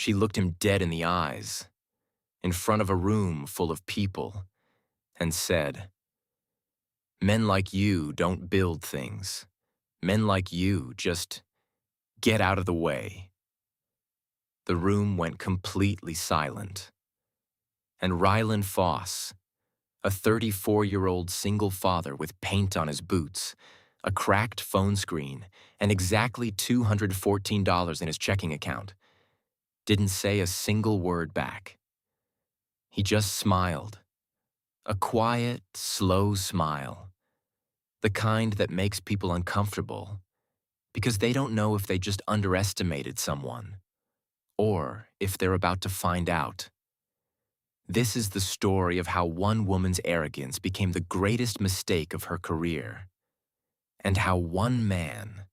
She looked him dead in the eyes, in front of a room full of people, and said, "Men like you don't build things. Men like you just get out of the way." The room went completely silent, and Ryland Foss, a 34-year-old single father with paint on his boots, a cracked phone screen, and exactly $214 in his checking account, didn't say a single word back. He just smiled, a quiet, slow smile, the kind that makes people uncomfortable because they don't know if they just underestimated someone or if they're about to find out. This is the story of how one woman's arrogance became the greatest mistake of her career, and how one man,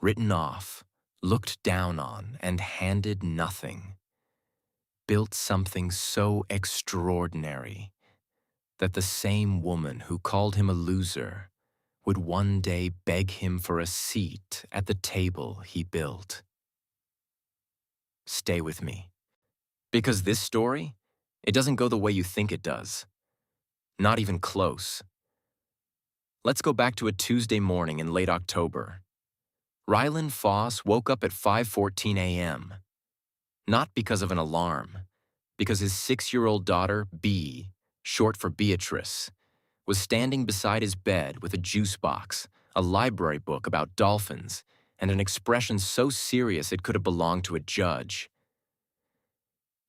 written off, looked down on, and handed nothing, built something so extraordinary that the same woman who called him a loser would one day beg him for a seat at the table he built. Stay with me, because this story, it doesn't go the way you think it does. Not even close. Let's go back to a Tuesday morning in late October. Ryland Foss woke up at 5:14 a.m. Not because of an alarm, because his 6-year-old daughter, Bee, short for Beatrice, was standing beside his bed with a juice box, a library book about dolphins, and an expression so serious it could have belonged to a judge.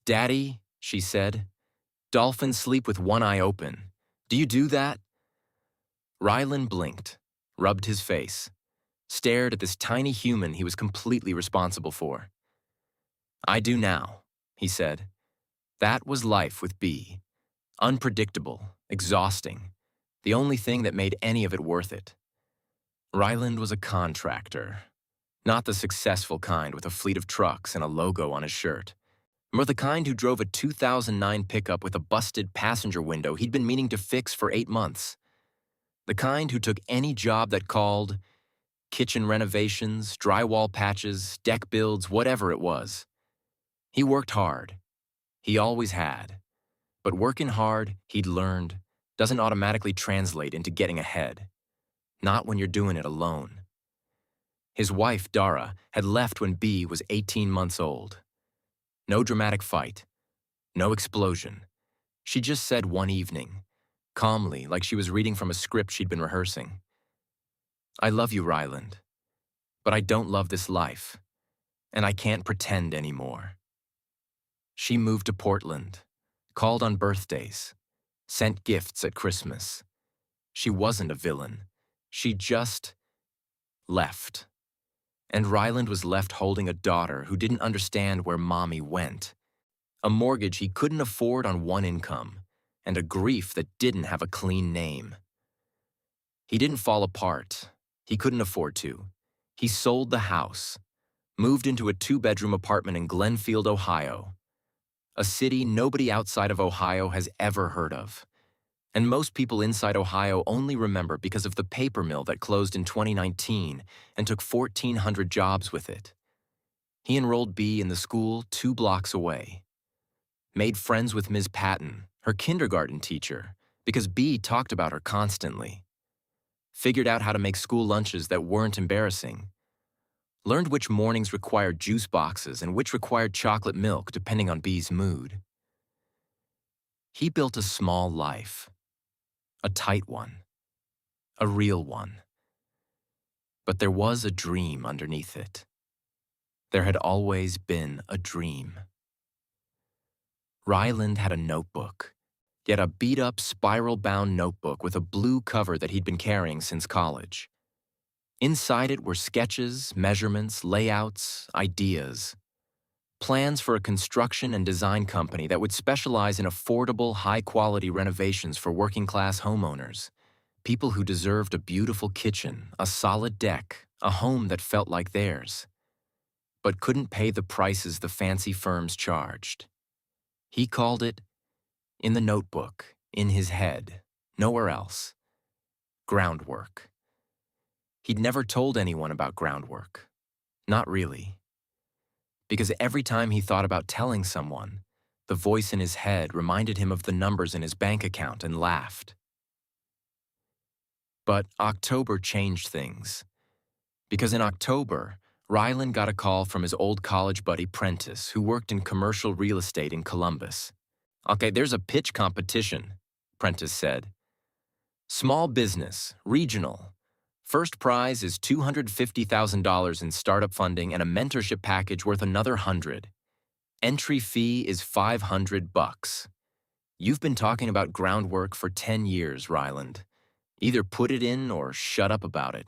"Daddy," she said, "dolphins sleep with one eye open. Do you do that?" Ryland blinked, rubbed his face, stared at this tiny human he was completely responsible for. "I do now," he said. That was life with Bee. Unpredictable, exhausting, the only thing that made any of it worth it. Ryland was a contractor, not the successful kind with a fleet of trucks and a logo on his shirt, more the kind who drove a 2009 pickup with a busted passenger window he'd been meaning to fix for 8 months. The kind who took any job that called, kitchen renovations, drywall patches, deck builds, whatever it was. He worked hard. He always had. But working hard, he'd learned, doesn't automatically translate into getting ahead. Not when you're doing it alone. His wife, Dara, had left when Bee was 18 months old. No dramatic fight. No explosion. She just said one evening, calmly, like she was reading from a script she'd been rehearsing, "I love you, Ryland, but I don't love this life, and I can't pretend anymore." She moved to Portland, called on birthdays, sent gifts at Christmas. She wasn't a villain. She just left. And Ryland was left holding a daughter who didn't understand where mommy went, a mortgage he couldn't afford on one income, and a grief that didn't have a clean name. He didn't fall apart. He couldn't afford to. He sold the house, moved into a 2-bedroom apartment in Glenfield, Ohio, a city nobody outside of Ohio has ever heard of. And most people inside Ohio only remember because of the paper mill that closed in 2019 and took 1,400 jobs with it. He enrolled Bee in the school 2 blocks away. Made friends with Ms. Patton, her kindergarten teacher, because Bee talked about her constantly. Figured out how to make school lunches that weren't embarrassing. Learned which mornings required juice boxes and which required chocolate milk depending on Bee's mood. He built a small life. A tight one. A real one. But there was a dream underneath it. There had always been a dream. Ryland had a notebook, yet a beat-up, spiral-bound notebook with a blue cover that he'd been carrying since college. Inside it were sketches, measurements, layouts, ideas. Plans for a construction and design company that would specialize in affordable, high-quality renovations for working-class homeowners. People who deserved a beautiful kitchen, a solid deck, a home that felt like theirs, but couldn't pay the prices the fancy firms charged. He called it, in the notebook, in his head, nowhere else, groundwork. He'd never told anyone about groundwork. Not really. because every time he thought about telling someone, the voice in his head reminded him of the numbers in his bank account and laughed. But October changed things, because in October, Ryland got a call from his old college buddy Prentice, who worked in commercial real estate in Columbus. "Okay, there's a pitch competition," Prentice said. "Small business, regional. First prize is $250,000 in startup funding and a mentorship package worth another 100. Entry fee is $500. You've been talking about groundwork for 10 years, Ryland. Either put it in or shut up about it."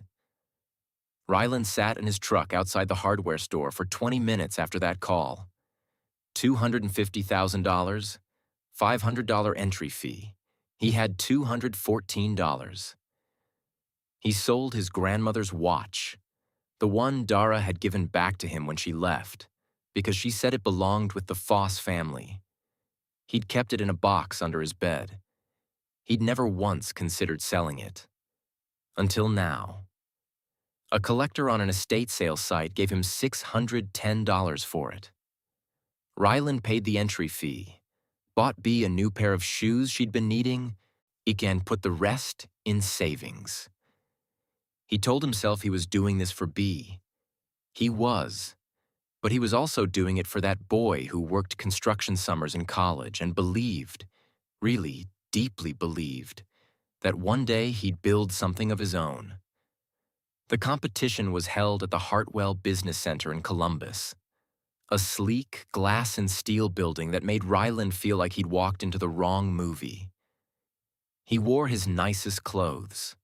Ryland sat in his truck outside the hardware store for 20 minutes after that call. $250,000, $500 entry fee. He had $214. He sold his grandmother's watch, the one Dara had given back to him when she left, because she said it belonged with the Foss family. He'd kept it in a box under his bed. He'd never once considered selling it. Until now. A collector on an estate sale site gave him $610 for it. Ryland paid the entry fee, bought Bea a new pair of shoes she'd been needing, and put the rest in savings. He told himself he was doing this for Bea. He was, but he was also doing it for that boy who worked construction summers in college and believed, really deeply believed, that one day he'd build something of his own. The competition was held at the Hartwell Business Center in Columbus, a sleek glass and steel building that made Ryland feel like he'd walked into the wrong movie. He wore his nicest clothes: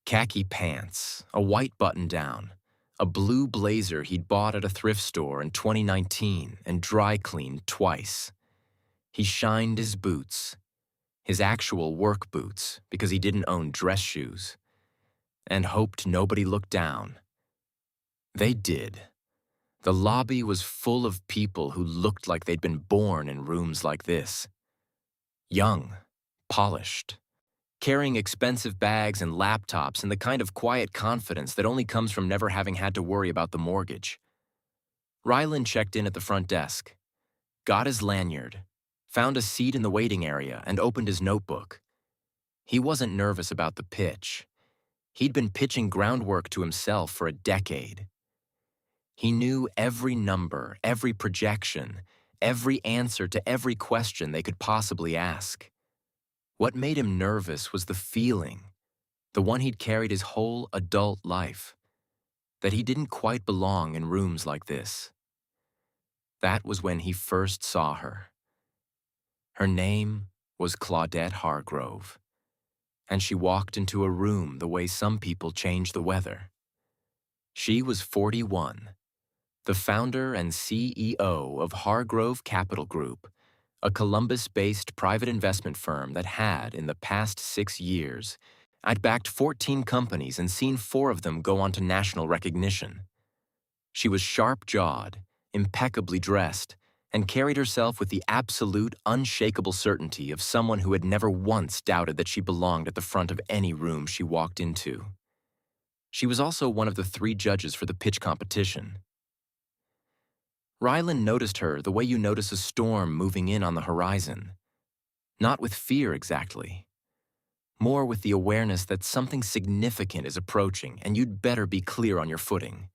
khaki pants, a white button-down, a blue blazer he'd bought at a thrift store in 2019 and dry cleaned twice. He shined his boots, his actual work boots, because he didn't own dress shoes, and hoped nobody looked down. They did. The lobby was full of people who looked like they'd been born in rooms like this. Young, polished, carrying expensive bags and laptops and the kind of quiet confidence that only comes from never having had to worry about the mortgage. Ryland checked in at the front desk, got his lanyard, found a seat in the waiting area, and opened his notebook. He wasn't nervous about the pitch. He'd been pitching groundwork to himself for a decade. He knew every number, every projection, every answer to every question they could possibly ask. What made him nervous was the feeling, the one he'd carried his whole adult life, that he didn't quite belong in rooms like this. That was when he first saw her. Her name was Claudette Hargrove, and she walked into a room the way some people change the weather. She was 41, the founder and CEO of Hargrove Capital Group, a Columbus-based private investment firm that had, in the past 6 years, I'd backed 14 companies and seen 4 of them go on to national recognition. She was sharp-jawed, impeccably dressed, and carried herself with the absolute, unshakable certainty of someone who had never once doubted that she belonged at the front of any room she walked into. She was also one of the 3 judges for the pitch competition. Ryland noticed her the way you notice a storm moving in on the horizon. Not with fear exactly. More with the awareness that something significant is approaching and you'd better be clear on your footing.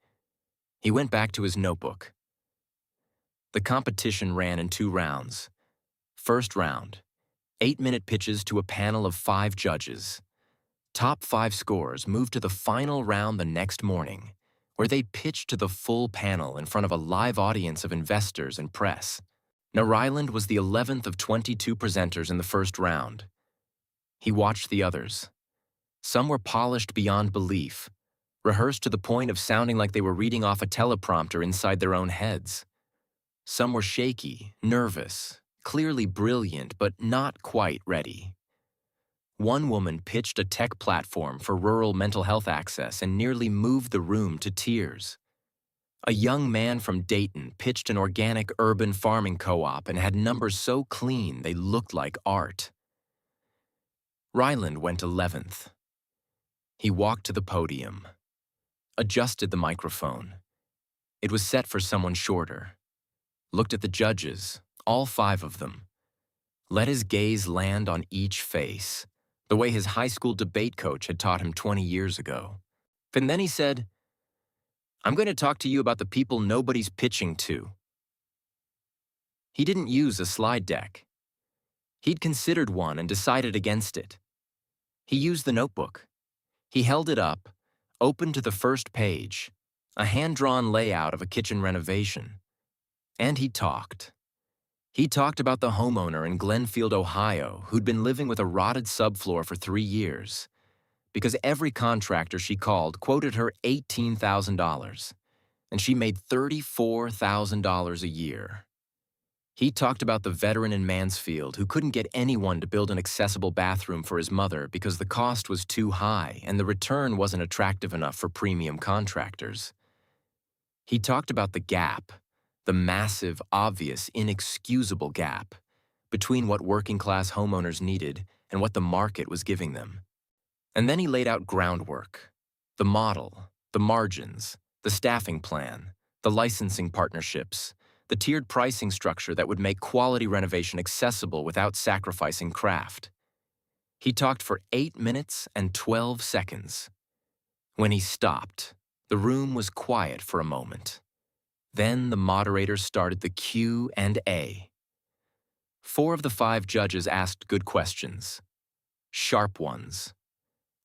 He went back to his notebook. The competition ran in 2 rounds. First round, 8-minute pitches to a panel of 5 judges. Top 5 scores moved to the final round the next morning, where they pitched to the full panel in front of a live audience of investors and press. Now, Ryland was the 11th of 22 presenters in the first round. He watched the others. Some were polished beyond belief, rehearsed to the point of sounding like they were reading off a teleprompter inside their own heads. Some were shaky, nervous, clearly brilliant, but not quite ready. One woman pitched a tech platform for rural mental health access and nearly moved the room to tears. A young man from Dayton pitched an organic urban farming co-op and had numbers so clean they looked like art. Ryland went 11th. He walked to the podium, adjusted the microphone, It was set for someone shorter. Looked at the judges, all 5 of them. Let his gaze land on each face, the way his high school debate coach had taught him 20 years ago. And then he said, "I'm going to talk to you about the people nobody's pitching to." He didn't use a slide deck. He'd considered one and decided against it. He used the notebook. He held it up, opened to the first page, a hand-drawn layout of a kitchen renovation. And he talked. He talked about the homeowner in Glenfield, Ohio, who'd been living with a rotted subfloor for 3 years, because every contractor she called quoted her $18,000, and she made $34,000 a year. He talked about the veteran in Mansfield who couldn't get anyone to build an accessible bathroom for his mother because the cost was too high and the return wasn't attractive enough for premium contractors. He talked about the gap, the massive, obvious, inexcusable gap between what working-class homeowners needed and what the market was giving them. And then he laid out groundwork, the model, the margins, the staffing plan, the licensing partnerships, the tiered pricing structure that would make quality renovation accessible without sacrificing craft. He talked for 8 minutes and 12 seconds. When he stopped, the room was quiet for a moment. Then the moderator started the Q&A. 4 of the 5 judges asked good questions, sharp ones.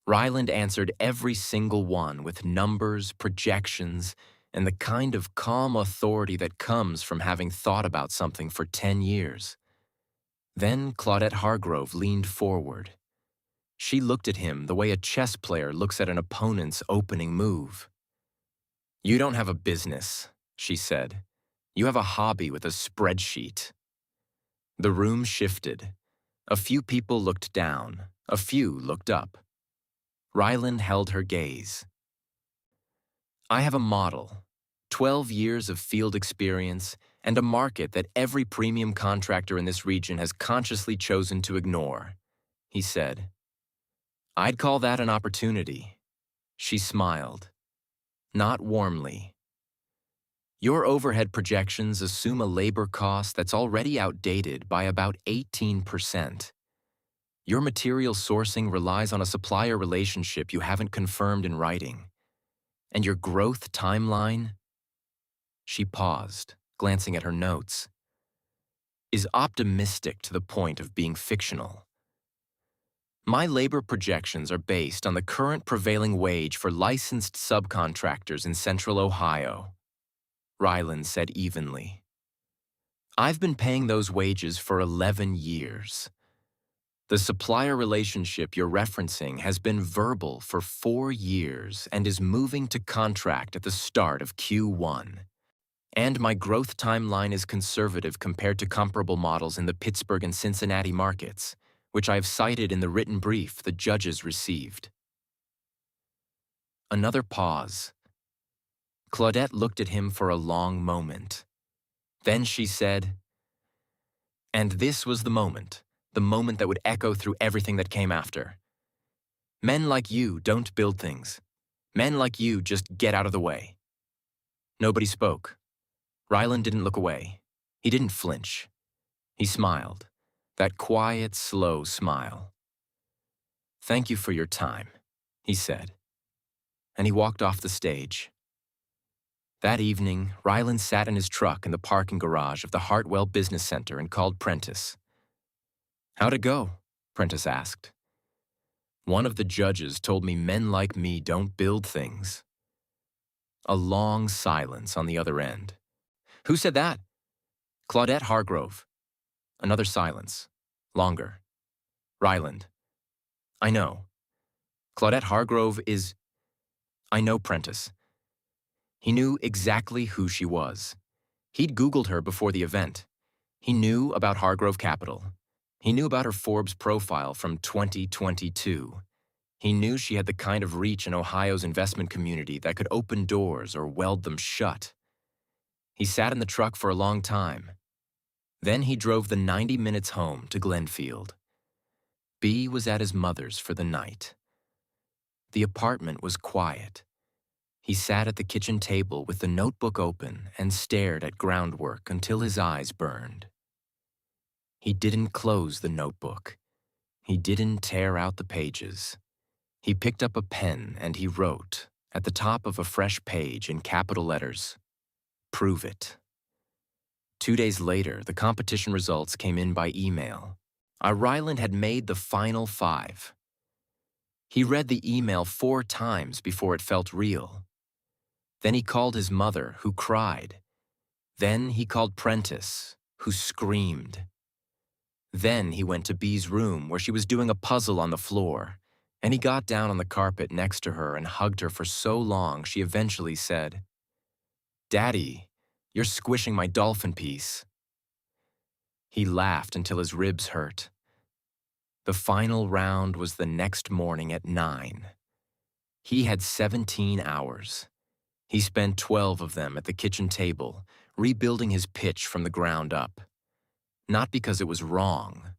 Ryland answered every single one with numbers, projections, and the kind of calm authority that comes from having thought about something for 10 years. Then Claudette Hargrove leaned forward. She looked at him the way a chess player looks at an opponent's opening move. "You don't have a business," she said. "You have a hobby with a spreadsheet." The room shifted. A few people looked down, a few looked up. Ryland held her gaze. "I have a model, 12 years of field experience, and a market that every premium contractor in this region has consciously chosen to ignore," he said. "I'd call that an opportunity." She smiled. Not warmly. "Your overhead projections assume a labor cost that's already outdated by about 18%. Your material sourcing relies on a supplier relationship you haven't confirmed in writing. And your growth timeline," she paused, glancing at her notes, "is optimistic to the point of being fictional. My labor projections are based on the current prevailing wage for licensed subcontractors in Central Ohio," Ryland said evenly. "I've been paying those wages for 11 years. The supplier relationship you're referencing has been verbal for 4 years and is moving to contract at the start of Q1. And my growth timeline is conservative compared to comparable models in the Pittsburgh and Cincinnati markets, which I have cited in the written brief the judges received." Another pause. Claudette looked at him for a long moment. Then she said, "And this was the moment that would echo through everything that came after. Men like you don't build things. Men like you just get out of the way." Nobody spoke. Ryland didn't look away. He didn't flinch. He smiled, that quiet, slow smile. "Thank you for your time," he said. And he walked off the stage. That evening, Ryland sat in his truck in the parking garage of the Hartwell Business Center and called Prentice. "How'd it go?" Prentice asked. "One of the judges told me men like me don't build things." A long silence on the other end. "Who said that?" "Claudette Hargrove." Another silence. Longer. Ryland. "I know. Claudette Hargrove is—" "I know, Prentice." He knew exactly who she was. He'd Googled her before the event. He knew about Hargrove Capital. He knew about her Forbes profile from 2022. He knew she had the kind of reach in Ohio's investment community that could open doors or weld them shut. He sat in the truck for a long time. Then he drove the 90 minutes home to Glenfield. B was at his mother's for the night. The apartment was quiet. He sat at the kitchen table with the notebook open and stared at groundwork until his eyes burned. He didn't close the notebook. He didn't tear out the pages. He picked up a pen and he wrote, at the top of a fresh page in capital letters, "Prove it." 2 days later, the competition results came in by email. Ryland had made the final 5. He read the email 4 times before it felt real. Then he called his mother, who cried. Then he called Prentice, who screamed. Then he went to Bee's room where she was doing a puzzle on the floor, and he got down on the carpet next to her and hugged her for so long she eventually said, "Daddy, you're squishing my dolphin piece." He laughed until his ribs hurt. The final round was the next morning at 9. He had 17 hours. He spent 12 of them at the kitchen table, rebuilding his pitch from the ground up. Not because it was wrong,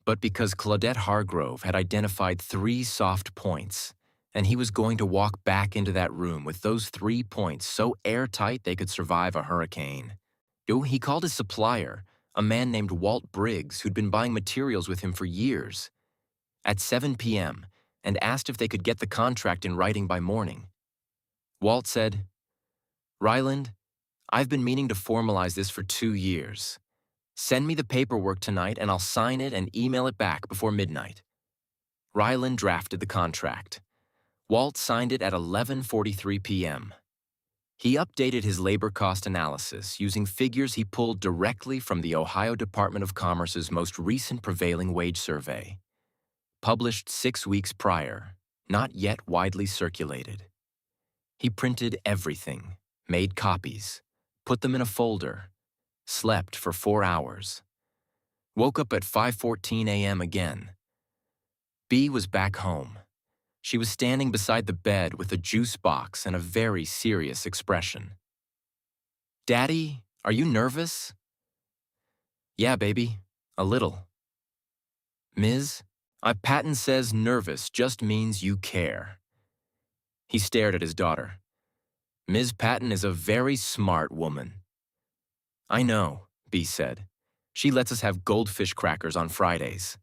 but because Claudette Hargrove had identified 3 soft points, and he was going to walk back into that room with those 3 points so airtight they could survive a hurricane. He called his supplier, a man named Walt Briggs, who'd been buying materials with him for years, at 7 p.m. and asked if they could get the contract in writing by morning. Walt said, "Ryland, I've been meaning to formalize this for 2 years. Send me the paperwork tonight and I'll sign it and email it back before midnight." Ryland drafted the contract. Walt signed it at 11:43 p.m. He updated his labor cost analysis using figures he pulled directly from the Ohio Department of Commerce's most recent prevailing wage survey, published 6 weeks prior, not yet widely circulated. He printed everything, made copies, put them in a folder, slept for 4 hours, woke up at 5:14 a.m. again. Bee was back home. She was standing beside the bed with a juice box and a very serious expression. "Daddy, are you nervous?" "Yeah, baby, a little." "Ms., a patent says nervous just means you care." He stared at his daughter. "Ms. Patton is a very smart woman." "I know," Bee said. "She lets us have goldfish crackers on Fridays."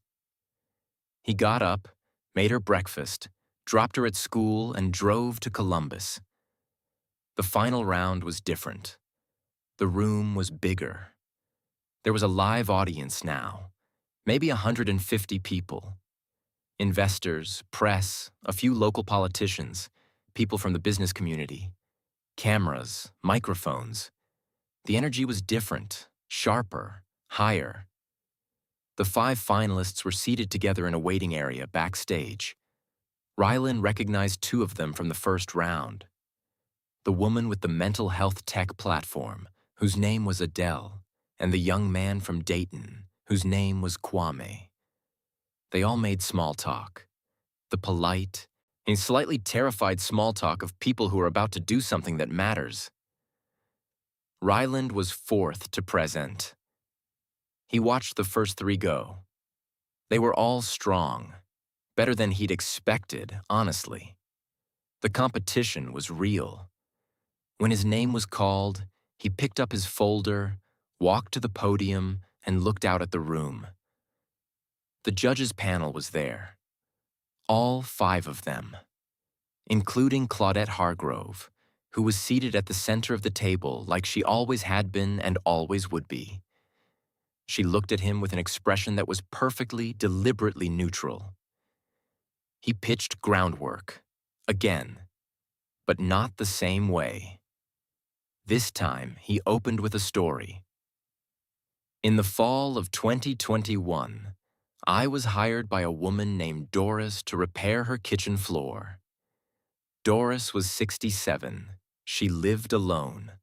He got up, made her breakfast, dropped her at school, and drove to Columbus. The final round was different. The room was bigger. There was a live audience now, maybe 150 people. Investors, press, a few local politicians, people from the business community, cameras, microphones. The energy was different, sharper, higher. The 5 finalists were seated together in a waiting area backstage. Ryland recognized 2 of them from the first round. The woman with the mental health tech platform, whose name was Adele, and the young man from Dayton, whose name was Kwame. They all made small talk. The polite and slightly terrified small talk of people who are about to do something that matters. Ryland was 4th to present. He watched the first 3 go. They were all strong, better than he'd expected, honestly. The competition was real. When his name was called, he picked up his folder, walked to the podium, and looked out at the room. The judges' panel was there. All 5 of them, including Claudette Hargrove, who was seated at the center of the table like she always had been and always would be. She looked at him with an expression that was perfectly, deliberately neutral. He pitched groundwork, again, but not the same way. This time, he opened with a story. "In the fall of 2021, I was hired by a woman named Doris to repair her kitchen floor. Doris was 67. She lived alone.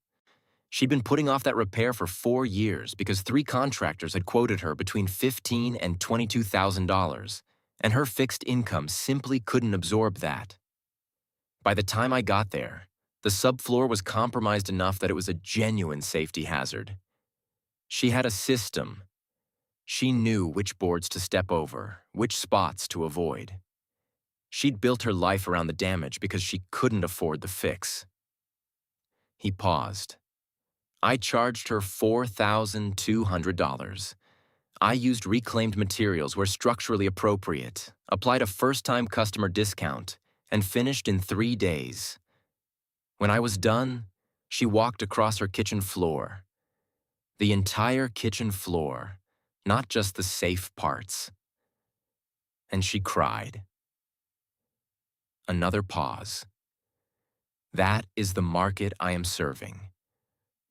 She'd been putting off that repair for 4 years because 3 contractors had quoted her between $15,000 and $22,000, and her fixed income simply couldn't absorb that. By the time I got there, the subfloor was compromised enough that it was a genuine safety hazard. She had a system. She knew which boards to step over, which spots to avoid. She'd built her life around the damage because she couldn't afford the fix. He paused. I charged her $4,200. I used reclaimed materials where structurally appropriate, applied a first-time customer discount, and finished in 3 days. When I was done, she walked across her kitchen floor. The entire kitchen floor, not just the safe parts. And she cried. Another pause. That is the market I am serving.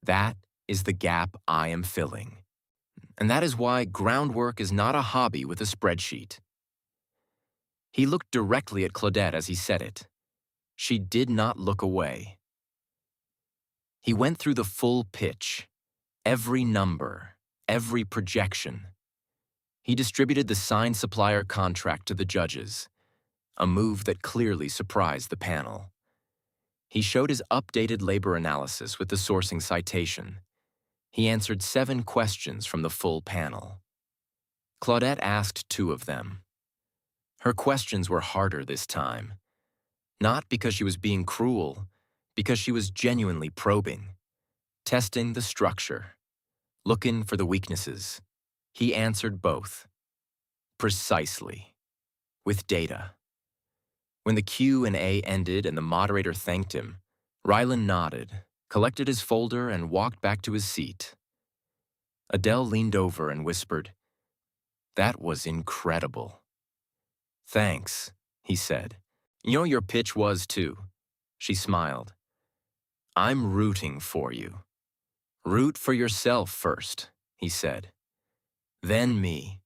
That is the gap I am filling. And that is why groundwork is not a hobby with a spreadsheet. He looked directly at Claudette as he said it. She did not look away. He went through the full pitch, every number, every projection. He distributed the signed supplier contract to the judges, a move that clearly surprised the panel. He showed his updated labor analysis with the sourcing citation. He answered 7 questions from the full panel. Claudette asked 2 of them. Her questions were harder this time. Not because she was being cruel, because she was genuinely probing, testing the structure, looking for the weaknesses. He answered both. Precisely. With data. When the Q&A ended and the moderator thanked him, Rylan nodded, collected his folder, and walked back to his seat. Adele leaned over and whispered, "That was incredible." "Thanks," he said. "You know your pitch was too." She smiled. "I'm rooting for you." "Root for yourself first," he said. "Then me."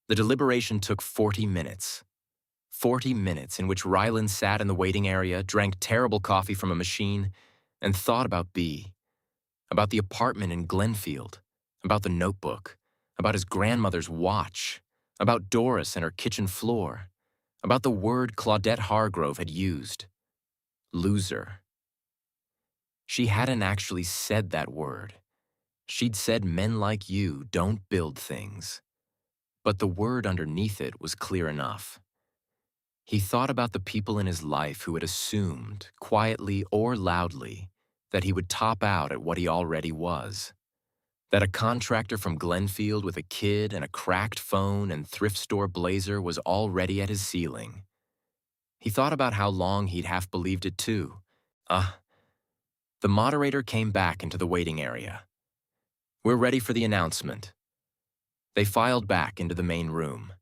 The deliberation took 40 minutes. 40 minutes in which Rylan sat in the waiting area, drank terrible coffee from a machine, and thought about B, about the apartment in Glenfield, about the notebook, about his grandmother's watch, about Doris and her kitchen floor, about the word Claudette Hargrove had used. Loser. She hadn't actually said that word. She'd said men like you don't build things. But the word underneath it was clear enough. He thought about the people in his life who had assumed, quietly or loudly, that he would top out at what he already was. That a contractor from Glenfield with a kid and a cracked phone and thrift store blazer was already at his ceiling. He thought about how long he'd half believed it too. The moderator came back into the waiting area. "We're ready for the announcement." They filed back into the main room.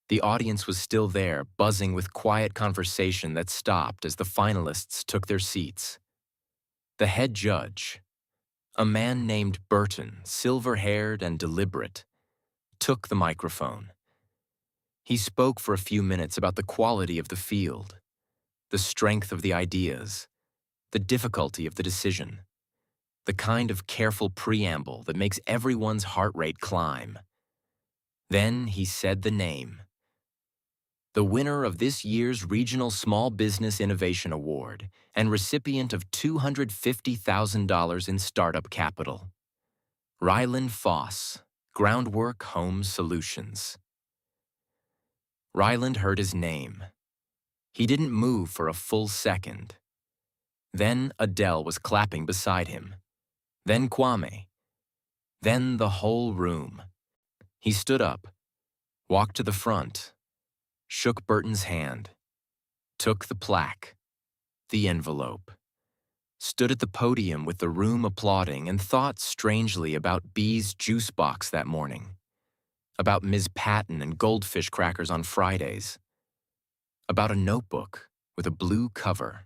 The audience was still there, buzzing with quiet conversation that stopped as the finalists took their seats. The head judge, a man named Burton, silver-haired and deliberate, took the microphone. He spoke for a few minutes about the quality of the field, the strength of the ideas, the difficulty of the decision, the kind of careful preamble that makes everyone's heart rate climb. Then he said the name. The winner of this year's Regional Small Business Innovation Award and recipient of $250,000 in startup capital. Rylan Foss, Groundwork Home Solutions. Ryland heard his name. He didn't move for a full second. Then Adele was clapping beside him. Then Kwame. Then the whole room. He stood up, walked to the front, shook Burton's hand, took the plaque, the envelope, stood at the podium with the room applauding and thought strangely about B's juice box that morning, about Ms. Patton and goldfish crackers on Fridays, about a notebook with a blue cover.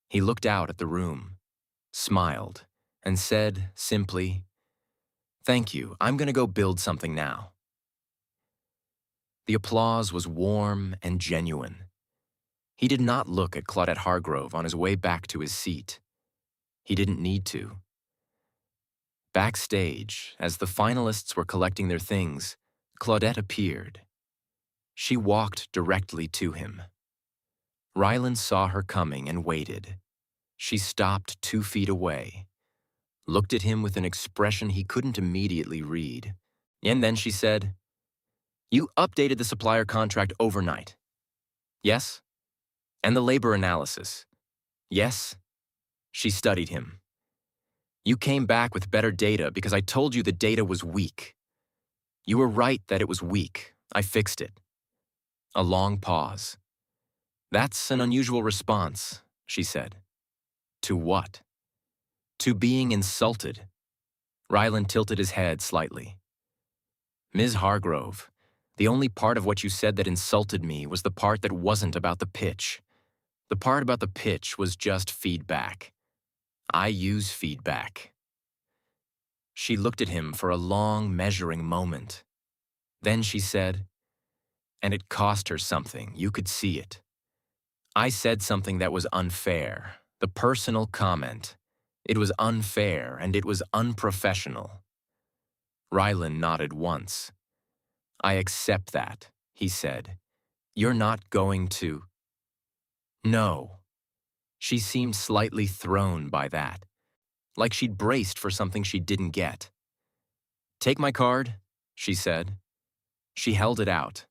He looked out at the room, smiled, and said simply, "Thank you, I'm going to go build something now." The applause was warm and genuine. He did not look at Claudette Hargrove on his way back to his seat. He didn't need to. Backstage, as the finalists were collecting their things, Claudette appeared. She walked directly to him. Rylan saw her coming and waited. She stopped 2 feet away, looked at him with an expression he couldn't immediately read, and then she said, "You updated the supplier contract overnight. Yes? And the labor analysis. Yes? She studied him. You came back with better data because I told you the data was weak. You were right that it was weak. I fixed it. A long pause. That's an unusual response, she said. To what? To being insulted. Ryland tilted his head slightly. Ms. Hargrove, the only part of what you said that insulted me was the part that wasn't about the pitch. The part about the pitch was just feedback. I use feedback. She looked at him for a long, measuring moment. Then she said, and it cost her something, you could see it. I said something that was unfair, the personal comment. It was unfair and it was unprofessional. Ryland nodded once. I accept that, he said. You're not going to. No. She seemed slightly thrown by that, like she'd braced for something she didn't get. Take my card, she said. She held it out.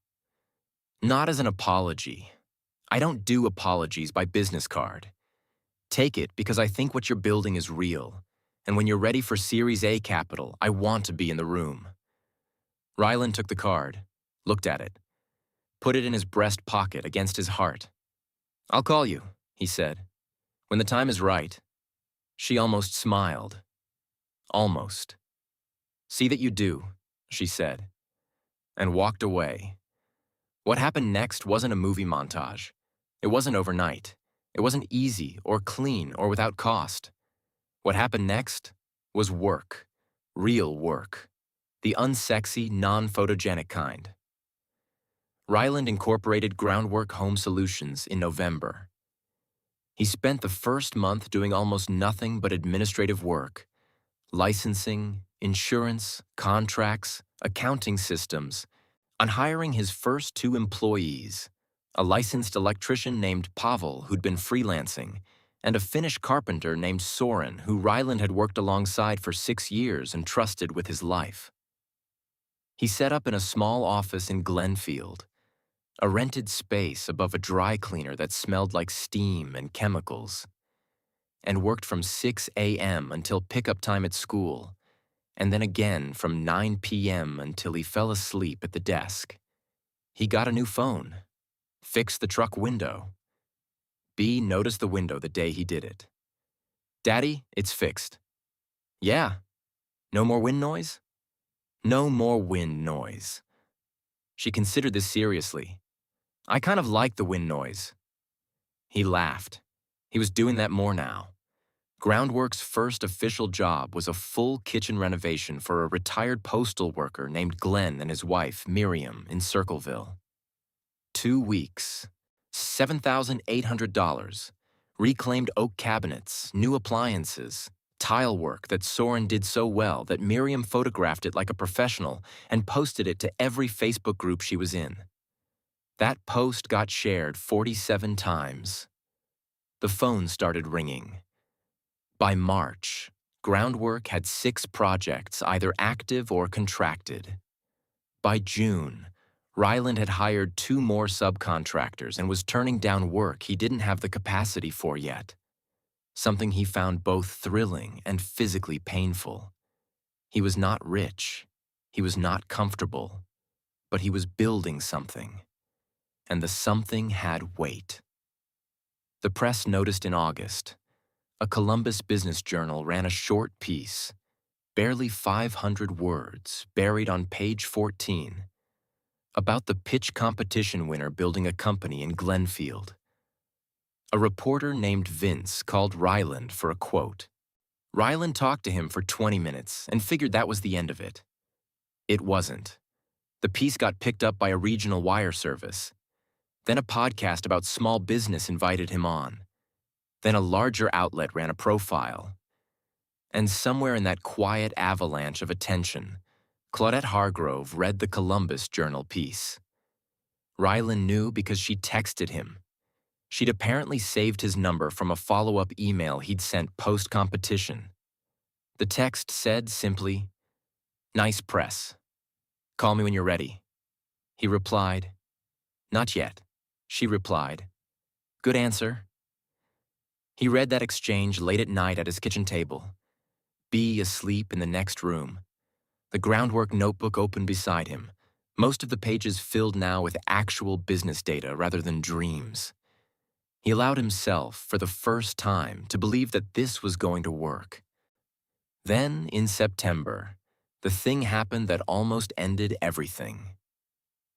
Not as an apology. I don't do apologies by business card. Take it because I think what you're building is real, and when you're ready for Series A capital, I want to be in the room. Ryland took the card, looked at it, put it in his breast pocket against his heart. I'll call you, he said, when the time is right. She almost smiled. Almost. See that you do, she said, and walked away. What happened next wasn't a movie montage. It wasn't overnight. It wasn't easy or clean or without cost. What happened next was work, real work, the unsexy, non-photogenic kind. Ryland incorporated Groundwork Home Solutions in November. He spent the first month doing almost nothing but administrative work, licensing, insurance, contracts, accounting systems, on hiring his first 2 employees, a licensed electrician named Pavel who'd been freelancing, and a Finnish carpenter named Soren who Ryland had worked alongside for 6 years and trusted with his life. He set up in a small office in Glenfield, a rented space above a dry cleaner that smelled like steam and chemicals, and worked from 6 a.m. until pickup time at school, and then again from 9 p.m. until he fell asleep at the desk. He got a new phone, fixed the truck window. B noticed the window the day he did it. Daddy, it's fixed. Yeah. No more wind noise? No more wind noise. She considered this seriously. I kind of like the wind noise. He laughed. He was doing that more now. Groundwork's first official job was a full kitchen renovation for a retired postal worker named Glenn and his wife, Miriam, in Circleville. 2 weeks, $7,800, reclaimed oak cabinets, new appliances, tile work that Soren did so well that Miriam photographed it like a professional and posted it to every Facebook group she was in. That post got shared 47 times. The phone started ringing. By March, Groundwork had 6 projects either active or contracted. By June, Ryland had hired 2 more subcontractors and was turning down work he didn't have the capacity for yet, something he found both thrilling and physically painful. He was not rich, he was not comfortable, but he was building something, and the something had weight. The press noticed in August. A Columbus business journal ran a short piece, barely 500 words, buried on page 14, about the pitch competition winner building a company in Glenfield. A reporter named Vince called Ryland for a quote. Ryland talked to him for 20 minutes and figured that was the end of it. It wasn't. The piece got picked up by a regional wire service. Then a podcast about small business invited him on. Then a larger outlet ran a profile. And somewhere in that quiet avalanche of attention, Claudette Hargrove read the Columbus Journal piece. Ryland knew because she texted him. She'd apparently saved his number from a follow-up email he'd sent post-competition. The text said simply, "Nice press. Call me when you're ready." He replied, "Not yet." She replied, "Good answer." He read that exchange late at night at his kitchen table. B asleep in the next room. The groundwork notebook open beside him, most of the pages filled now with actual business data rather than dreams. He allowed himself, for the first time, to believe that this was going to work. Then, in September, the thing happened that almost ended everything.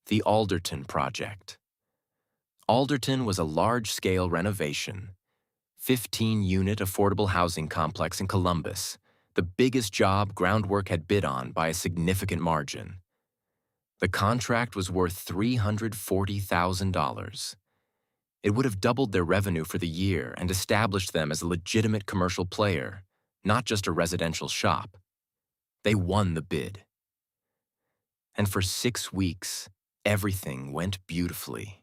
The Alderton Project. Alderton was a large-scale renovation, 15-unit affordable housing complex in Columbus, the biggest job groundwork had bid on by a significant margin. The contract was worth $340,000. It would have doubled their revenue for the year and established them as a legitimate commercial player, not just a residential shop. They won the bid. And for 6 weeks, everything went beautifully.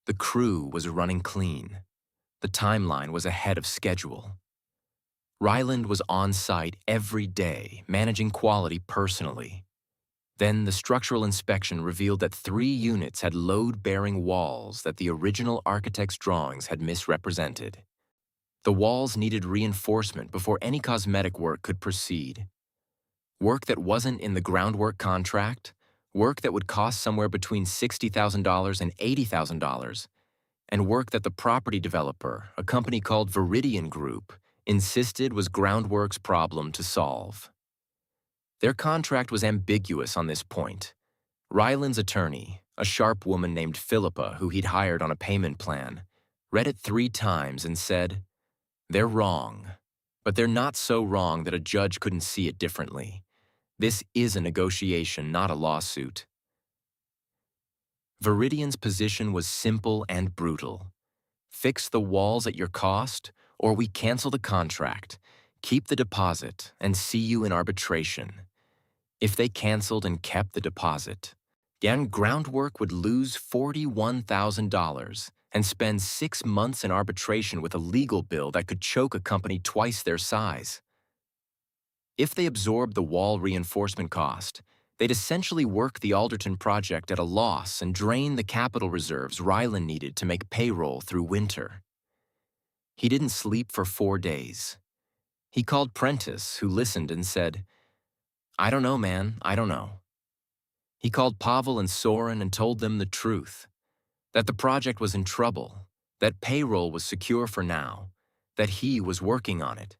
The crew was running clean. The timeline was ahead of schedule. Ryland was on site every day, managing quality personally. Then the structural inspection revealed that 3 units had load-bearing walls that the original architect's drawings had misrepresented. The walls needed reinforcement before any cosmetic work could proceed. Work that wasn't in the groundwork contract, work that would cost somewhere between $60,000 and $80,000, and work that the property developer, a company called Viridian Group, insisted was groundwork's problem to solve. Their contract was ambiguous on this point. Ryland's attorney, a sharp woman named Philippa who he'd hired on a payment plan, read it 3 times and said, "They're wrong, but they're not so wrong that a judge couldn't see it differently. This is a negotiation, not a lawsuit." Viridian's position was simple and brutal. Fix the walls at your cost, or we cancel the contract, keep the deposit, and see you in arbitration. If they canceled and kept the deposit, then groundwork would lose $41,000 and spend 6 months in arbitration with a legal bill that could choke a company twice their size. If they absorbed the wall reinforcement cost, they'd essentially work the Alderton project at a loss and drain the capital reserves Ryland needed to make payroll through winter. He didn't sleep for 4 days. He called Prentice, who listened and said, "I don't know, man, I don't know." He called Pavel and Soren and told them the truth, that the project was in trouble, that payroll was secure for now, that he was working on it.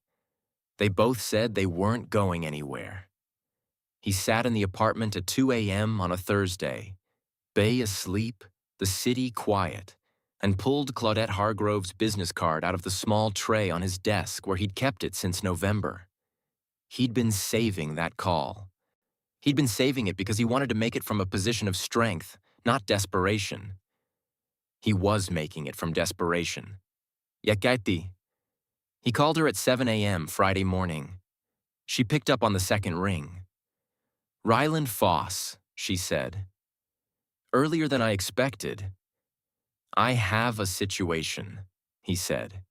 They both said they weren't going anywhere. He sat in the apartment at 2 a.m. on a Thursday, Bay asleep, the city quiet, and pulled Claudette Hargrove's business card out of the small tray on his desk where he'd kept it since November. He'd been saving that call. He'd been saving it because he wanted to make it from a position of strength, not desperation. He was making it from desperation. Yakati. He called her at 7 a.m. Friday morning. She picked up on the second ring. "Ryland Foss," she said. "Earlier than I expected." "I have a situation," he said.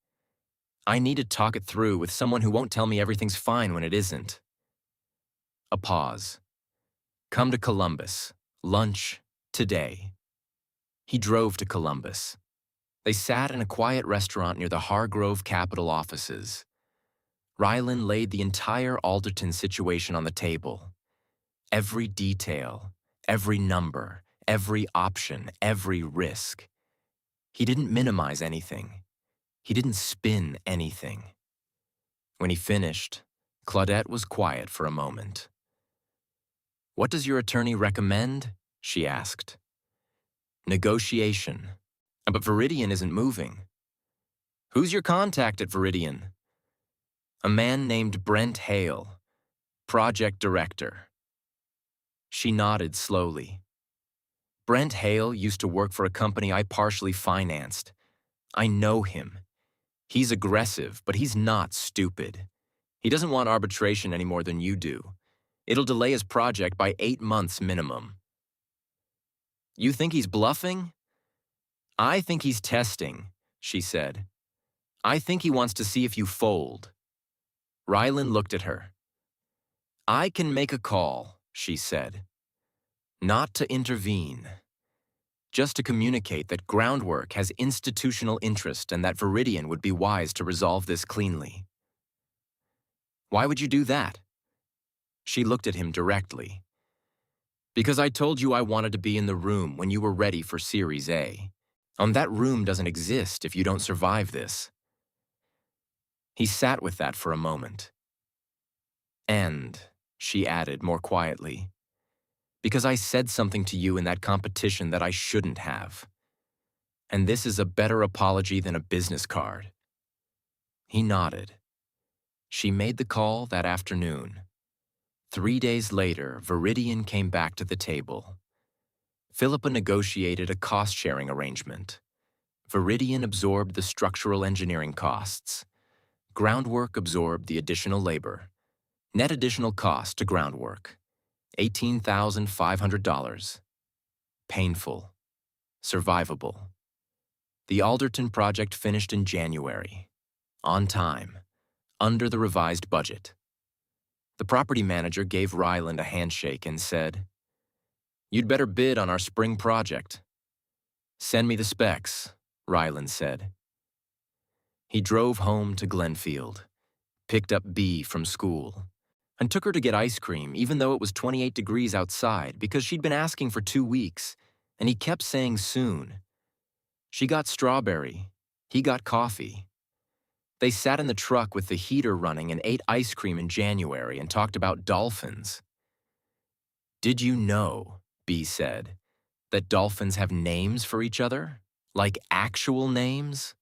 "I need to talk it through with someone who won't tell me everything's fine when it isn't." A pause. "Come to Columbus. Lunch today." He drove to Columbus. They sat in a quiet restaurant near the Hargrove Capital offices. Ryland laid the entire Alderton situation on the table. Every detail, every number, every option, every risk. He didn't minimize anything. He didn't spin anything. When he finished, Claudette was quiet for a moment. "What does your attorney recommend?" she asked. "Negotiation. But Viridian isn't moving." "Who's your contact at Viridian?" "A man named Brent Hale, project director." She nodded slowly. "Brent Hale used to work for a company I partially financed. I know him. He's aggressive, but he's not stupid. He doesn't want arbitration any more than you do. It'll delay his project by 8 months minimum." "You think he's bluffing?" "I think he's testing," she said. "I think he wants to see if you fold." Ryland looked at her. "I can make a call," she said. "Not to intervene." just to communicate that Groundwork has institutional interest and that Viridian would be wise to resolve this cleanly. Why would you do that? She looked at him directly. Because I told you I wanted to be in the room when you were ready for Series A. That room doesn't exist if you don't survive this. He sat with that for a moment. And, she added more quietly, because I said something to you in that competition that I shouldn't have. And this is a better apology than a business card. He nodded. She made the call that afternoon. 3 days later, Viridian came back to the table. Philippa negotiated a cost-sharing arrangement. Viridian absorbed the structural engineering costs. Groundwork absorbed the additional labor. Net additional cost to Groundwork, $18,500. Painful. Survivable. The Alderton project finished in January. On time. Under the revised budget. The property manager gave Ryland a handshake and said, "You'd better bid on our spring project." "Send me the specs," Ryland said. He drove home to Glenfield, picked up Bea from school, and took her to get ice cream even though it was 28 degrees outside because she'd been asking for 2 weeks, and he kept saying soon. She got strawberry. He got coffee. They sat in the truck with the heater running and ate ice cream in January and talked about dolphins. "Did you know," Bea said, "that dolphins have names for each other? Like actual names?"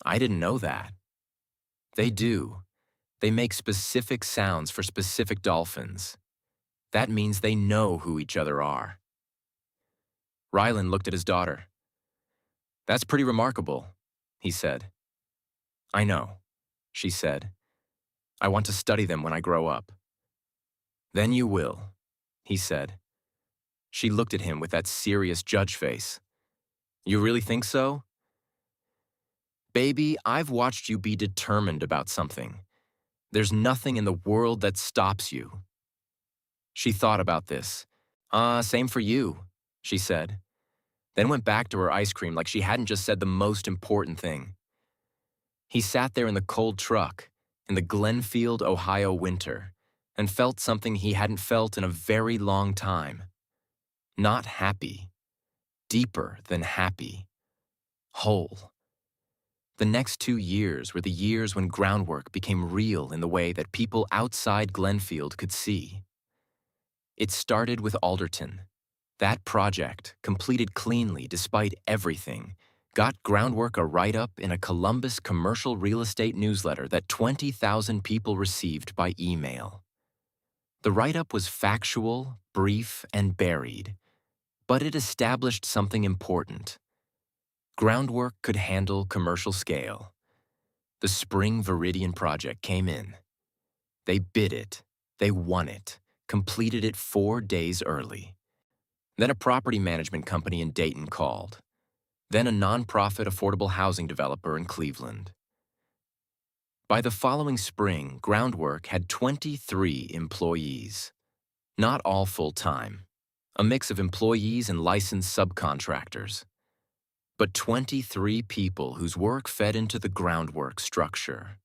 "I didn't know that." "They do. They make specific sounds for specific dolphins. That means they know who each other are." Ryland looked at his daughter. "That's pretty remarkable," he said. "I know," she said. "I want to study them when I grow up." "Then you will," he said. She looked at him with that serious judge face. "You really think so?" "Baby, I've watched you be determined about something. There's nothing in the world that stops you." She thought about this. Same for you," she said. Then went back to her ice cream like she hadn't just said the most important thing. He sat there in the cold truck, in the Glenfield, Ohio winter, and felt something he hadn't felt in a very long time. Not happy. Deeper than happy. Whole. The next 2 years were the years when Groundwork became real in the way that people outside Glenfield could see. It started with Alderton. That project, completed cleanly despite everything, got Groundwork a write-up in a Columbus commercial real estate newsletter that 20,000 people received by email. The write-up was factual, brief, and buried, but it established something important. Groundwork could handle commercial scale. The spring Viridian project came in. They bid it, they won it, completed it 4 days early. Then a property management company in Dayton called. Then a nonprofit affordable housing developer in Cleveland. By the following spring, Groundwork had 23 employees. Not all full-time, a mix of employees and licensed subcontractors. But 23 people whose work fed into the Groundwork structure.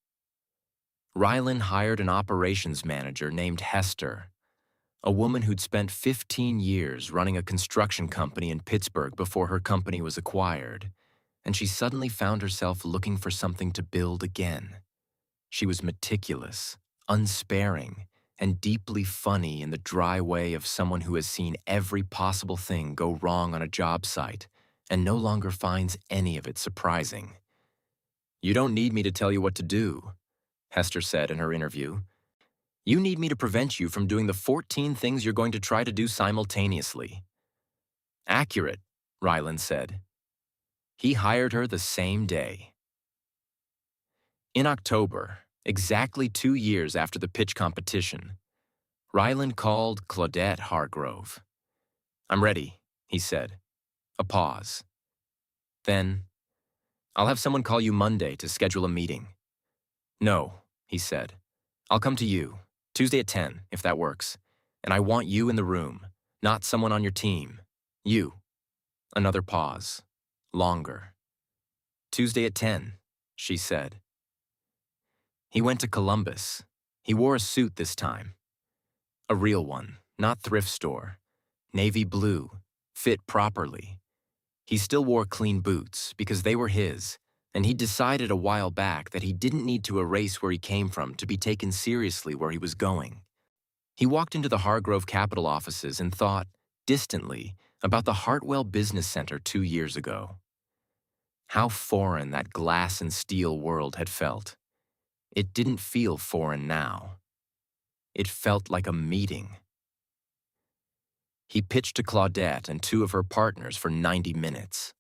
Ryland hired an operations manager named Hester, a woman who'd spent 15 years running a construction company in Pittsburgh before her company was acquired, and she suddenly found herself looking for something to build again. She was meticulous, unsparing, and deeply funny in the dry way of someone who has seen every possible thing go wrong on a job site and no longer finds any of it surprising. "You don't need me to tell you what to do," Hester said in her interview. "You need me to prevent you from doing the 14 things you're going to try to do simultaneously." "Accurate," Ryland said. He hired her the same day. In October, exactly 2 years after the pitch competition, Ryland called Claudette Hargrove. "I'm ready," he said. A pause. Then, "I'll have someone call you Monday to schedule a meeting." "No," he said. "I'll come to you. Tuesday at 10, if that works. And I want you in the room, not someone on your team. You." Another pause. Longer. Tuesday at 10, she said. He went to Columbus. He wore a suit this time. A real one, not thrift store. Navy blue, fit properly. He still wore clean boots because they were his, and he decided a while back that he didn't need to erase where he came from to be taken seriously where he was going. He walked into the Hargrove Capital offices and thought, distantly, about the Hartwell Business Center 2 years ago. How foreign that glass and steel world had felt. It didn't feel foreign now. It felt like a meeting. He pitched to Claudette and 2 of her partners for 90 minutes.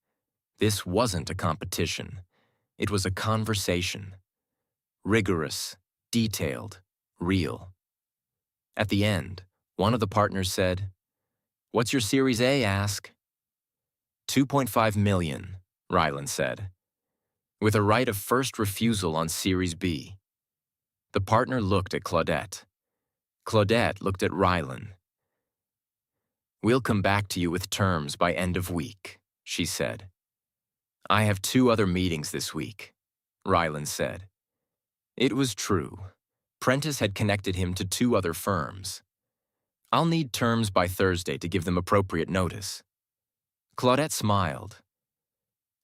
This wasn't a competition. It was a conversation. Rigorous, detailed, real. At the end, one of the partners said, "What's your Series A ask?" $2.5 million, Ryland said, with a right of first refusal on Series B. The partner looked at Claudette. Claudette looked at Ryland. "We'll come back to you with terms by end of week," she said. "I have 2 other meetings this week," Ryland said. It was true. Prentice had connected him to 2 other firms. "I'll need terms by Thursday to give them appropriate notice." Claudette smiled.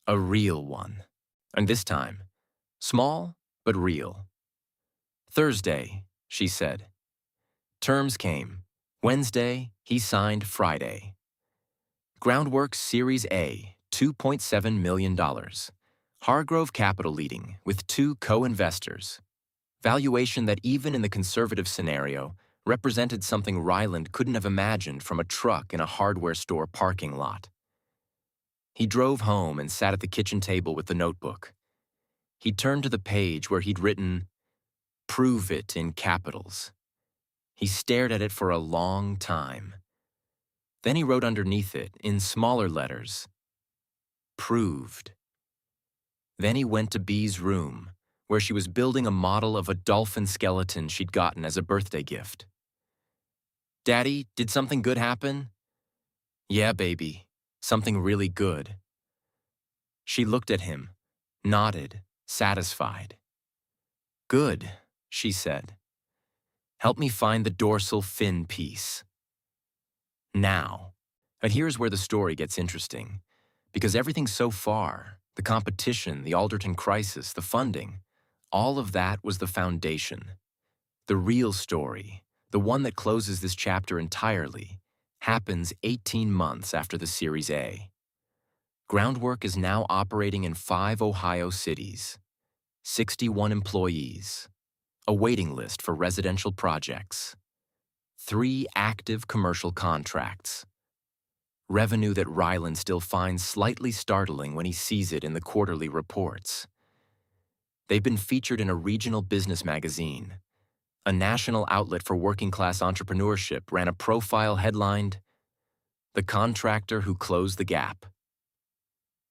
A real one. And this time, small but real. "Thursday," she said. Terms came. Wednesday, he signed Friday. Groundwork Series A, $2.7 million. Hargrove Capital leading, with 2 co-investors. Valuation that even in the conservative scenario represented something Ryland couldn't have imagined from a truck in a hardware store parking lot. He drove home and sat at the kitchen table with the notebook. He turned to the page where he'd written, "Prove it" in capitals. He stared at it for a long time. Then he wrote underneath it, in smaller letters, "Proved." Then he went to Bee's room, where she was building a model of a dolphin skeleton she'd gotten as a birthday gift. "Daddy, did something good happen?" "Yeah, baby, something really good." She looked at him, nodded, satisfied. "Good," she said. "Help me find the dorsal fin piece." Now. But here's where the story gets interesting. Because everything so far, the competition, the Alderton crisis, the funding, all of that was the foundation. The real story, the one that closes this chapter entirely, happens 18 months after the Series A. Groundwork is now operating in 5 Ohio cities, 61 employees, a waiting list for residential projects, 3 active commercial contracts, revenue that Ryland still finds slightly startling when he sees it in the quarterly reports. They've been featured in a regional business magazine. A national outlet for working-class entrepreneurship ran a profile headlined, "The Contractor Who Closed the Gap."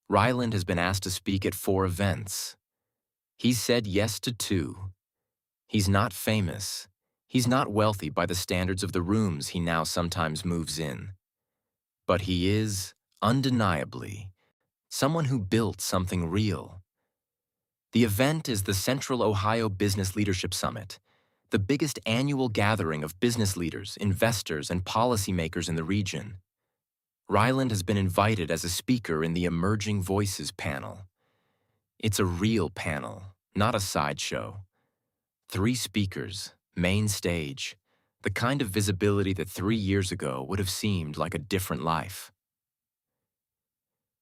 Ryland has been asked to speak at 4 events. He's said yes to 2. He's not famous. He's not wealthy by the standards of the rooms he now sometimes moves in. But he is, undeniably, someone who built something real. The event is the Central Ohio Business Leadership Summit, the biggest annual gathering of business leaders, investors, and policymakers in the region. Ryland has been invited as a speaker in the Emerging Voices panel. It's a real panel, not a sideshow. 3 speakers, main stage, the kind of visibility that 3 years ago would have seemed like a different life.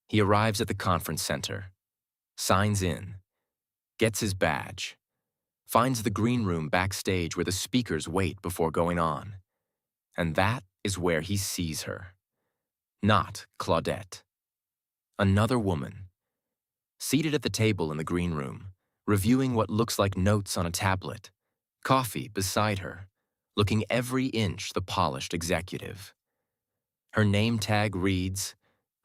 He arrives at the conference center, signs in, gets his badge, finds the green room backstage where the speakers wait before going on. And that is where he sees her. Not Claudette. Another woman. Seated at the table in the green room, reviewing what looks like notes on a tablet, coffee beside her, looking every inch the polished executive. Her name tag reads,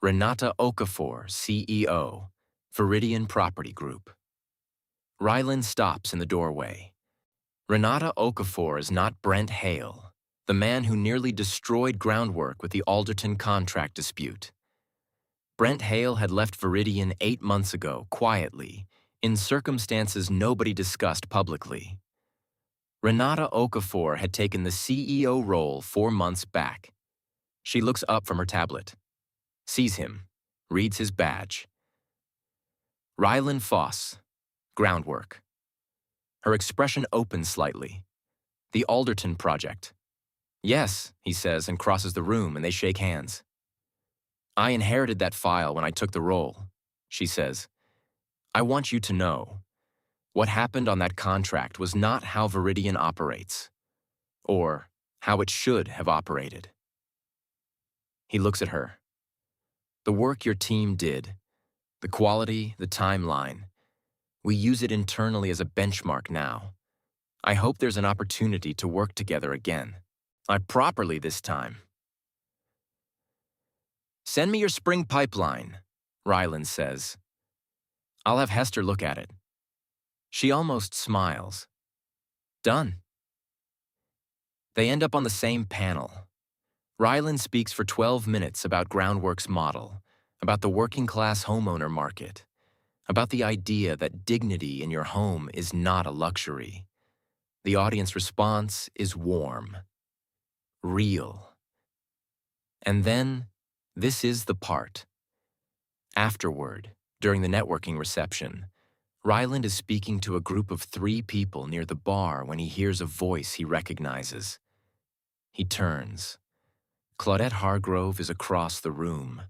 Renata Okafor, CEO, Viridian Property Group. Ryland stops in the doorway. Renata Okafor is not Brent Hale, the man who nearly destroyed Groundwork with the Alderton contract dispute. Brent Hale had left Viridian 8 months ago, quietly, in circumstances nobody discussed publicly. Renata Okafor had taken the CEO role 4 months back. She looks up from her tablet, sees him, reads his badge. Rylan Foss, groundwork. Her expression opens slightly. The Alderton Project. Yes, he says and crosses the room and they shake hands. I inherited that file when I took the role, she says. I want you to know, what happened on that contract was not how Viridian operates, or how it should have operated. He looks at her. The work your team did, the quality, the timeline, we use it internally as a benchmark now. I hope there's an opportunity to work together again. Properly this time. Send me your spring pipeline, Rylan says. I'll have Hester look at it. She almost smiles. Done. They end up on the same panel. Rylan speaks for 12 minutes about Groundwork's model, about the working-class homeowner market, about the idea that dignity in your home is not a luxury. The audience response is warm, real. And then, this is the part. Afterward, during the networking reception, Ryland is speaking to a group of 3 people near the bar when he hears a voice he recognizes. He turns. Claudette Hargrove is across the room.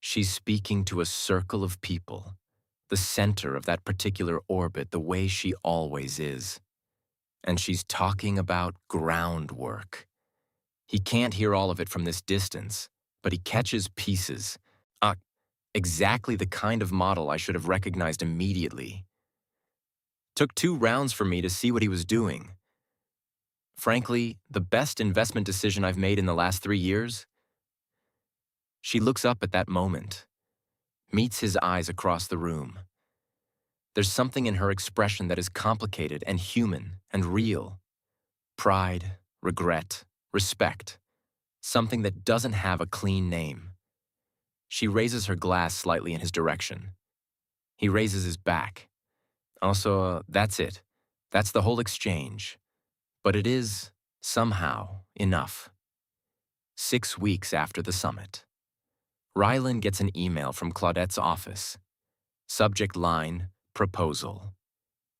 She's speaking to a circle of people, the center of that particular orbit the way she always is. And she's talking about groundwork. He can't hear all of it from this distance, but he catches pieces. Exactly the kind of model I should have recognized immediately. Took 2 rounds for me to see what he was doing. Frankly, the best investment decision I've made in the last 3 years. She looks up at that moment, meets his eyes across the room. There's something in her expression that is complicated and human and real. Pride, regret, respect. Something that doesn't have a clean name. She raises her glass slightly in his direction. He raises his back. Also, that's it. That's the whole exchange. But it is, somehow, enough. 6 weeks after the summit. Rylan gets an email from Claudette's office. Subject line, proposal.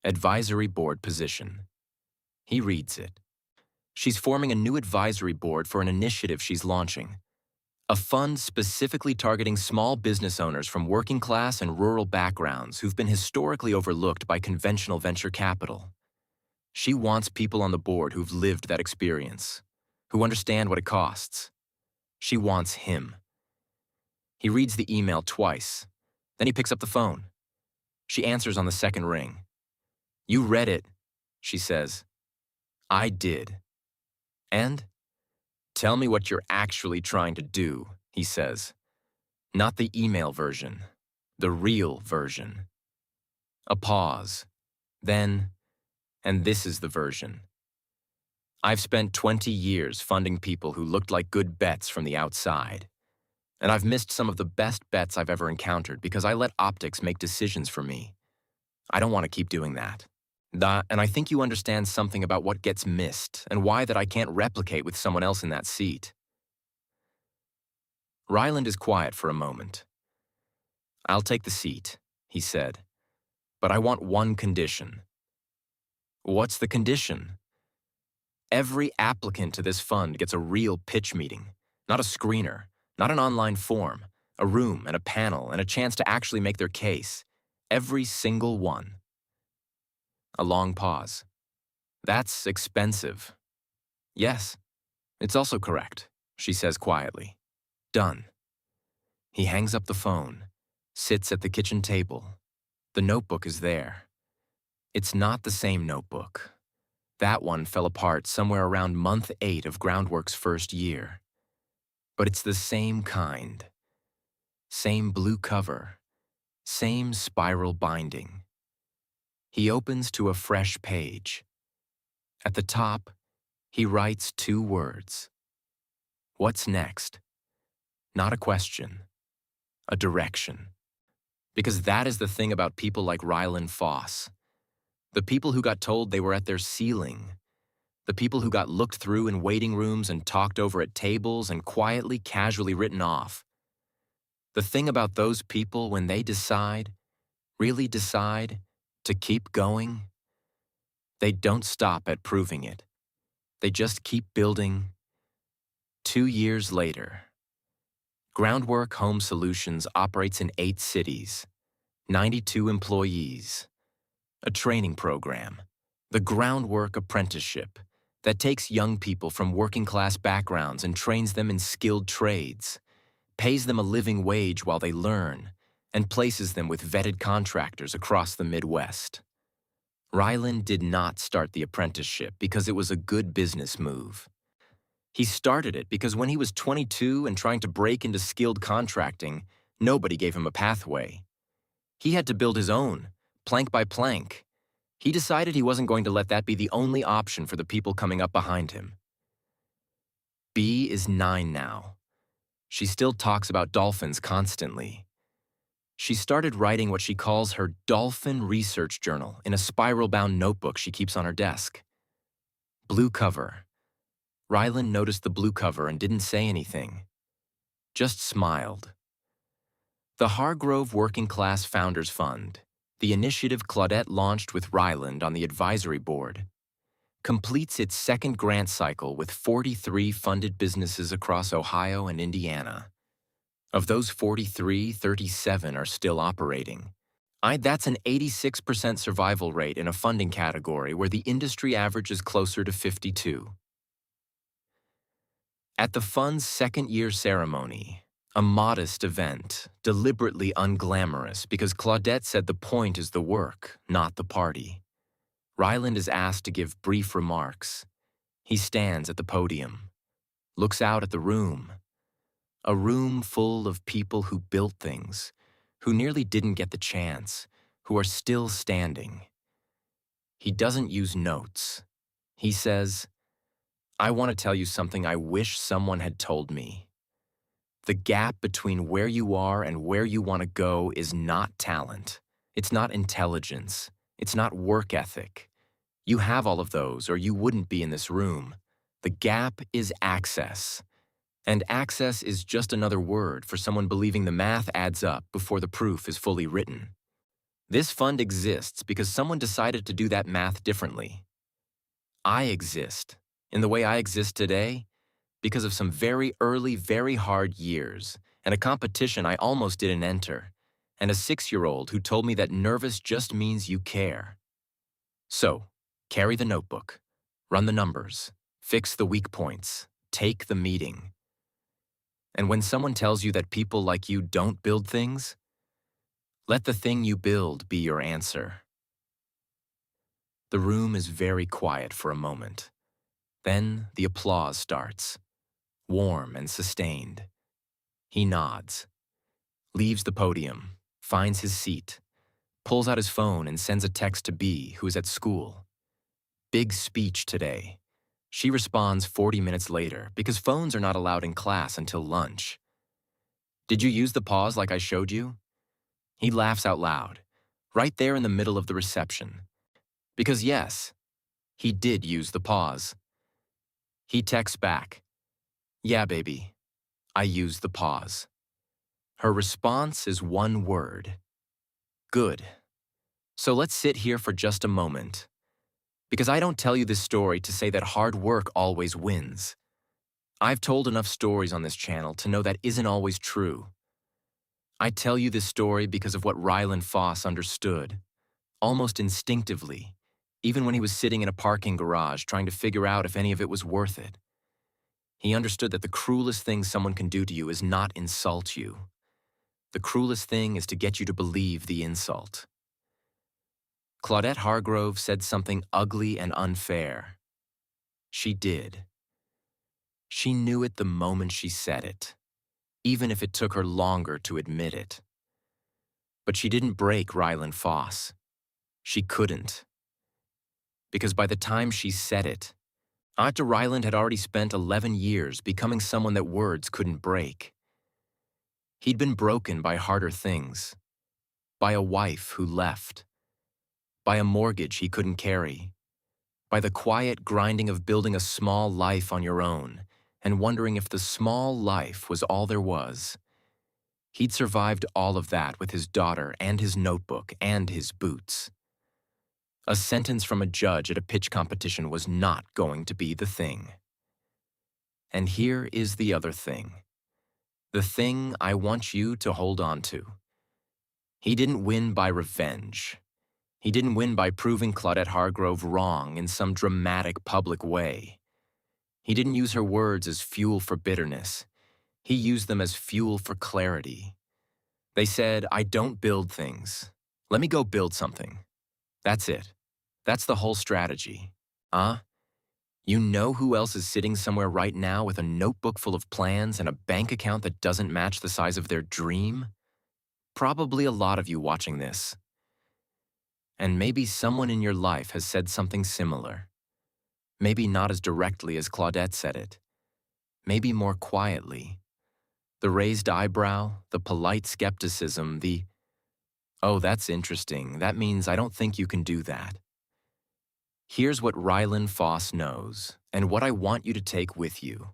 Advisory board position. He reads it. She's forming a new advisory board for an initiative she's launching. A fund specifically targeting small business owners from working class and rural backgrounds who've been historically overlooked by conventional venture capital. She wants people on the board who've lived that experience, who understand what it costs. She wants him. He reads the email twice. Then he picks up the phone. She answers on the second ring. You read it, she says. I did. And? Tell me what you're actually trying to do, he says. Not the email version, the real version. A pause. Then, and this is the version. I've spent 20 years funding people who looked like good bets from the outside. And I've missed some of the best bets I've ever encountered because I let optics make decisions for me. I don't want to keep doing that. And I think you understand something about what gets missed and why that I can't replicate with someone else in that seat. Ryland is quiet for a moment. I'll take the seat, he said, but I want one condition. What's the condition? Every applicant to this fund gets a real pitch meeting, not a screener, not an online form, a room and a panel and a chance to actually make their case. Every single one. A long pause. That's expensive. Yes, it's also correct, she says quietly. Done. He hangs up the phone, sits at the kitchen table. The notebook is there. It's not the same notebook. That one fell apart somewhere around month 8 of Groundwork's first year. But it's the same kind. Same blue cover. Same spiral binding. He opens to a fresh page. At the top, he writes 2 words. What's next? Not a question. a direction. Because that is the thing about people like Rylan Foss. The people who got told they were at their ceiling. The people who got looked through in waiting rooms and talked over at tables and quietly, casually written off. The thing about those people when they decide, really decide, to keep going, they don't stop at proving it. They just keep building. 2 years later, Groundwork Home Solutions operates in 8 cities, 92 employees, a training program, the Groundwork Apprenticeship, that takes young people from working-class backgrounds and trains them in skilled trades, pays them a living wage while they learn, and places them with vetted contractors across the Midwest. Rylan did not start the apprenticeship because it was a good business move. He started it because when he was 22 and trying to break into skilled contracting, nobody gave him a pathway. He had to build his own, plank by plank. He decided he wasn't going to let that be the only option for the people coming up behind him. B is 9 now. She still talks about dolphins constantly. She started writing what she calls her dolphin research journal in a spiral-bound notebook she keeps on her desk. Blue cover. Rylan noticed the blue cover and didn't say anything. Just smiled. The Hargrove Working Class Founders Fund, the initiative Claudette launched with Ryland on the advisory board, completes its second grant cycle with 43 funded businesses across Ohio and Indiana. Of those 43, 37 are still operating. That's an 86% survival rate in a funding category where the industry average is closer to 52. At the fund's second-year ceremony, a modest event, deliberately unglamorous because Claudette said the point is the work, not the party, Ryland is asked to give brief remarks. He stands at the podium, looks out at the room, a room full of people who built things, who nearly didn't get the chance, who are still standing. He doesn't use notes. He says, "I want to tell you something I wish someone had told me. The gap between where you are and where you want to go is not talent. It's not intelligence. It's not work ethic. You have all of those or you wouldn't be in this room. The gap is access. And access is just another word for someone believing the math adds up before the proof is fully written. This fund exists because someone decided to do that math differently. I exist, in the way I exist today, because of some very early, very hard years, and a competition I almost didn't enter, and a 6-year-old who told me that nervous just means you care. So, carry the notebook, run the numbers, fix the weak points, take the meeting. And when someone tells you that people like you don't build things, let the thing you build be your answer." The room is very quiet for a moment. Then the applause starts, warm and sustained. He nods, leaves the podium, finds his seat, pulls out his phone and sends a text to B, who is at school. Big speech today. She responds 40 minutes later because phones are not allowed in class until lunch. "Did you use the pause like I showed you?" He laughs out loud, right there in the middle of the reception. Because yes, he did use the pause. He texts back, "Yeah, baby, I used the pause." Her response is one word. Good. So let's sit here for just a moment. Because I don't tell you this story to say that hard work always wins. I've told enough stories on this channel to know that isn't always true. I tell you this story because of what Rylan Foss understood, almost instinctively, even when he was sitting in a parking garage trying to figure out if any of it was worth it. He understood that the cruelest thing someone can do to you is not insult you. The cruelest thing is to get you to believe the insult. Claudette Hargrove said something ugly and unfair. She did. She knew it the moment she said it, even if it took her longer to admit it. But she didn't break Rylan Foss. She couldn't. Because by the time she said it, Dr. Ryland had already spent 11 years becoming someone that words couldn't break. He'd been broken by harder things, by a wife who left, by a mortgage he couldn't carry, by the quiet grinding of building a small life on your own and wondering if the small life was all there was. He'd survived all of that with his daughter and his notebook and his boots. A sentence from a judge at a pitch competition was not going to be the thing. And here is the other thing. The thing I want you to hold on to. He didn't win by revenge. He didn't win by proving Claudette Hargrove wrong in some dramatic public way. He didn't use her words as fuel for bitterness. He used them as fuel for clarity. They said, I don't build things. Let me go build something. That's it. That's the whole strategy. You know who else is sitting somewhere right now with a notebook full of plans and a bank account that doesn't match the size of their dream? Probably a lot of you watching this. And maybe someone in your life has said something similar. Maybe not as directly as Claudette said it. Maybe more quietly. The raised eyebrow, the polite skepticism, the, oh, that's interesting. That means I don't think you can do that. Here's what Rylan Foss knows, and what I want you to take with you.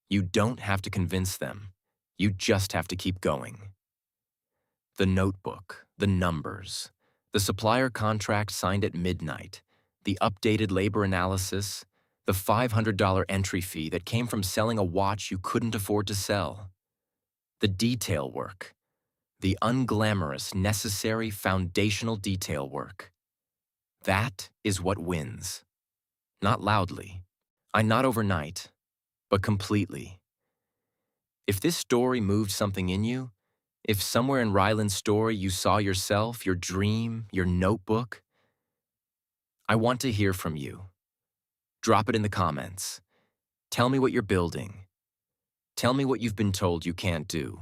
You don't have to convince them. You just have to keep going. The notebook, the numbers, the supplier contract signed at midnight, the updated labor analysis, the $500 entry fee that came from selling a watch you couldn't afford to sell. The detail work, the unglamorous, necessary, foundational detail work. That is what wins. Not loudly, not overnight, but completely. If this story moved something in you, if somewhere in Rylan's story you saw yourself, your dream, your notebook, I want to hear from you. Drop it in the comments. Tell me what you're building. Tell me what you've been told you can't do.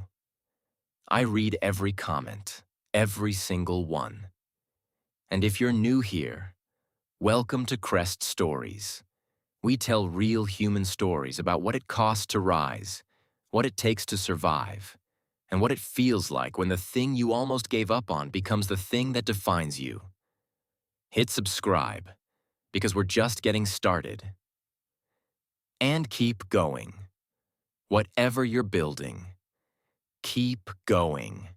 I read every comment, every single one. And if you're new here, welcome to Crest Stories. We tell real human stories about what it costs to rise, what it takes to survive, and what it feels like when the thing you almost gave up on becomes the thing that defines you. Hit subscribe, because we're just getting started. And keep going. Whatever you're building, keep going.